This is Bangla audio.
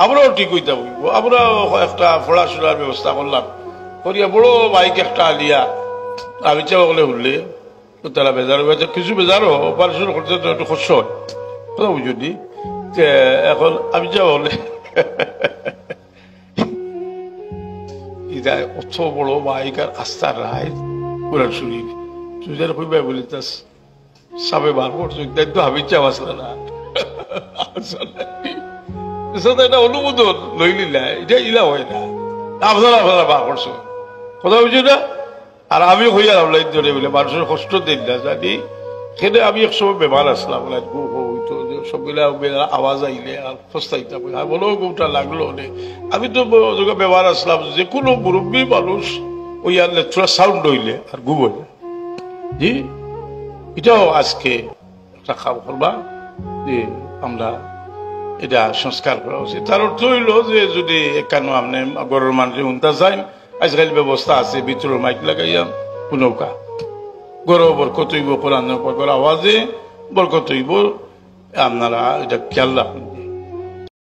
আমরাও ঠিক হইতে হইব, আমরাও একটা পড়াশোনার ব্যবস্থা করলাম করিয়া বড় বাইক একটা আলিয়া আমি চাওয়া বলে উঠলে তারা বেজার হয়েছে, কিছু বেজারও অপারেশন করতে তো একটু কষ্ট হয়, কথা বুঝলি। এখন আমি চাওয়া বলে অত বড় বাইক আর আস্তার রায় কোরআন শরীফ তুই কইবা বলি তা সাবে বার করছো, তাই তো আমি চাওয়া আসলে না এটা অনুমোদন লইলি না, এটা ইলা হয় না, আপনারা আপনারা বার করছো, কথা বুঝি না। আর আমি হইয়া আমলাই ধরে বলে মানুষের কষ্ট দিন না জানি, সেটা আমি একসময় বেমার আসলাম হইতো সবগুলা আওয়াজ আইলে আর ফস্তাইতাম বলো গোটা লাগলো অনেক। আমি তো বেমার আসলাম, যে কোনো মুরব্বী মানুষ ওই আনলে থোড়া সাউন্ড হইলে আর ঘুম হইলে জি এটাও আজকে একটা খাম করবা যে আমরা এটা সংস্কার করা উচিত। তার অর্থ হইল যে যদি কেন আপনি গরের মানুষের উন্তা যাই, আজকাল ব্যবস্থা আছে ভিতরের মাইক লাগাইয়াম নৌকা গরো বরকত হইব, কোরআন আওয়াজে বরকত হইব, আপনারা এটা খেয়াল রাখুন।